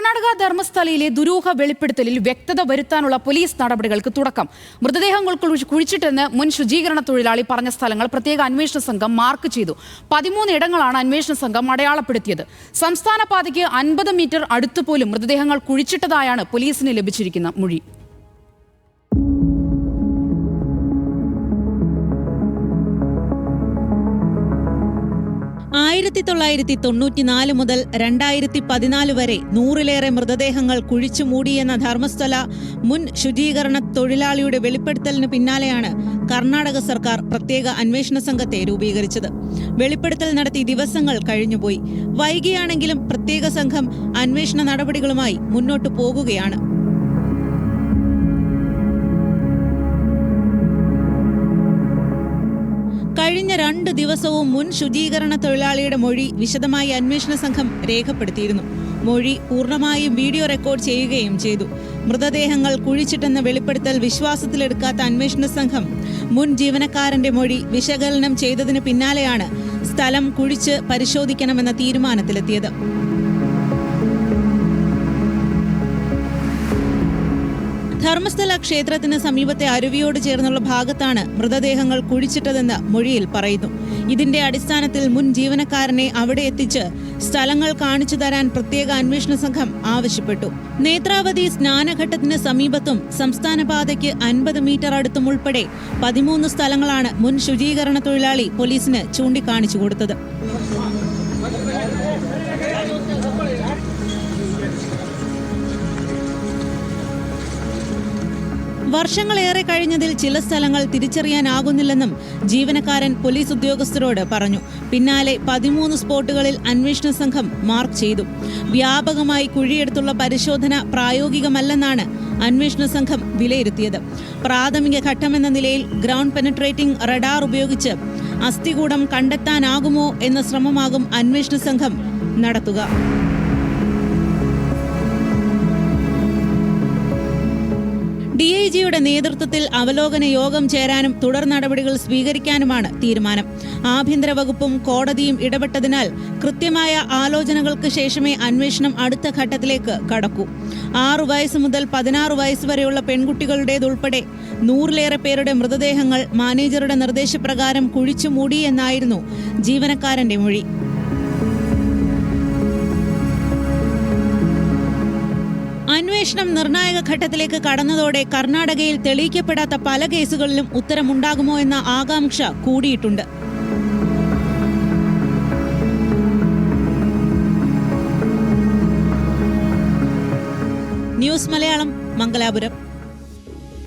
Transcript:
കർണാടക ധർമ്മസ്ഥലയിലെ ദുരൂഹ വെളിപ്പെടുത്തലിൽ വ്യക്തത വരുത്താനുള്ള പോലീസ് നടപടികൾക്ക് തുടക്കം. മൃതദേഹങ്ങൾ കുഴിച്ചിട്ടെന്ന് മുൻ ശുചീകരണ തൊഴിലാളി പറഞ്ഞ സ്ഥലങ്ങൾ പ്രത്യേക അന്വേഷണ സംഘം മാർക്ക് ചെയ്തു. 13 ഇടങ്ങളാണ് അന്വേഷണ സംഘം അടയാളപ്പെടുത്തിയത്. സംസ്ഥാന പാതയ്ക്ക് 50 മീറ്റർ അടുത്ത് പോലും മൃതദേഹങ്ങൾ കുഴിച്ചിട്ടതായാണ് പോലീസിന് ലഭിച്ചിരിക്കുന്ന മൊഴി. 1994 മുതൽ 2014 വരെ 100-ലേറെ മൃതദേഹങ്ങൾ കുഴിച്ചുമൂടിയെന്ന ധർമ്മസ്ഥല മുൻ ശുചീകരണ തൊഴിലാളിയുടെ വെളിപ്പെടുത്തലിന് പിന്നാലെയാണ് കർണാടക സർക്കാർ പ്രത്യേക അന്വേഷണ സംഘത്തെ രൂപീകരിച്ചത്. വെളിപ്പെടുത്തൽ നടത്തി ദിവസങ്ങൾ കഴിഞ്ഞുപോയി. വൈകിയാണെങ്കിലും പ്രത്യേക സംഘം അന്വേഷണ നടപടികളുമായി മുന്നോട്ടു പോകുകയാണ്. കഴിഞ്ഞ 2 ദിവസവും മുൻ ശുചീകരണ തൊഴിലാളിയുടെ മൊഴി വിശദമായി അന്വേഷണ സംഘം രേഖപ്പെടുത്തിയിരുന്നു. മൊഴി പൂർണ്ണമായും വീഡിയോ റെക്കോർഡ് ചെയ്യുകയും ചെയ്തു. മൃതദേഹങ്ങൾ കുഴിച്ചിട്ടെന്ന വെളിപ്പെടുത്തൽ വിശ്വാസത്തിലെടുക്കാത്ത അന്വേഷണ സംഘം മുൻ ജീവനക്കാരന്റെ മൊഴി വിശകലനം ചെയ്തതിന് പിന്നാലെയാണ് സ്ഥലം കുഴിച്ച് പരിശോധിക്കണമെന്ന തീരുമാനത്തിലെത്തിയത്. ധർമ്മസ്ഥല ക്ഷേത്രത്തിന് സമീപത്തെ അരുവിയോട് ചേർന്നുള്ള ഭാഗത്താണ് മൃതദേഹങ്ങൾ കുഴിച്ചിട്ടതെന്ന് മൊഴിയിൽ പറയുന്നു. ഇതിന്റെ അടിസ്ഥാനത്തിൽ മുൻ ജീവനക്കാരനെ അവിടെ എത്തിച്ച് സ്ഥലങ്ങൾ കാണിച്ചു തരാൻ പ്രത്യേക അന്വേഷണ സംഘം ആവശ്യപ്പെട്ടു. നേത്രാവതി സ്നാനഘട്ടത്തിന് സമീപത്തും സംസ്ഥാന പാതയ്ക്ക് 50 മീറ്റർ അടുത്തും ഉൾപ്പെടെ 13 സ്ഥലങ്ങളാണ് മുൻ ശുചീകരണ തൊഴിലാളി പോലീസിന് ചൂണ്ടിക്കാണിച്ചു കൊടുത്തത്. വർഷങ്ങളേറെ കഴിഞ്ഞതിൽ ചില സ്ഥലങ്ങൾ തിരിച്ചറിയാനാകുന്നില്ലെന്നും ജീവനക്കാരൻ പോലീസ് ഉദ്യോഗസ്ഥരോട് പറഞ്ഞു. പിന്നാലെ 13 സ്പോട്ടുകളിൽ അന്വേഷണ സംഘം മാർക്ക് ചെയ്തു. വ്യാപകമായി കുഴിയെടുത്തുള്ള പരിശോധന പ്രായോഗികമല്ലെന്നാണ് അന്വേഷണ സംഘം വിലയിരുത്തിയത്. പ്രാഥമിക ഘട്ടമെന്ന നിലയിൽ ഗ്രൗണ്ട് പെനട്രേറ്റിംഗ് റഡാർ ഉപയോഗിച്ച് അസ്ഥികൂടം കണ്ടെത്താനാകുമോ എന്ന ശ്രമമാകും അന്വേഷണ സംഘം നടത്തുക. DIGയുടെ നേതൃത്വത്തിൽ അവലോകന യോഗം ചേരാനും തുടർ നടപടികൾ സ്വീകരിക്കാനുമാണ് തീരുമാനം. ആഭ്യന്തര വകുപ്പും കോടതിയും ഇടപെട്ടതിനാൽ കൃത്യമായ ആലോചനകൾക്ക് ശേഷമേ അന്വേഷണം അടുത്ത ഘട്ടത്തിലേക്ക് കടക്കൂ. 6 വയസ്സ് മുതൽ 16 വയസ്സ് വരെയുള്ള പെൺകുട്ടികളുടേതുൾപ്പെടെ 100-ലേറെ പേരുടെ മൃതദേഹങ്ങൾ മാനേജറുടെ നിർദ്ദേശപ്രകാരം കുഴിച്ചുമൂടി എന്നായിരുന്നു ജീവനക്കാരന്റെ മൊഴി. അന്വേഷണം നിർണായക ഘട്ടത്തിലേക്ക് കടന്നതോടെ കർണാടകയിൽ തെളിയിക്കപ്പെടാത്ത പല കേസുകളിലും ഉത്തരമുണ്ടാകുമോ എന്ന ആകാംക്ഷ കൂടിയിട്ടുണ്ട്. ന്യൂസ് മലയാളം, മംഗലാപുരം.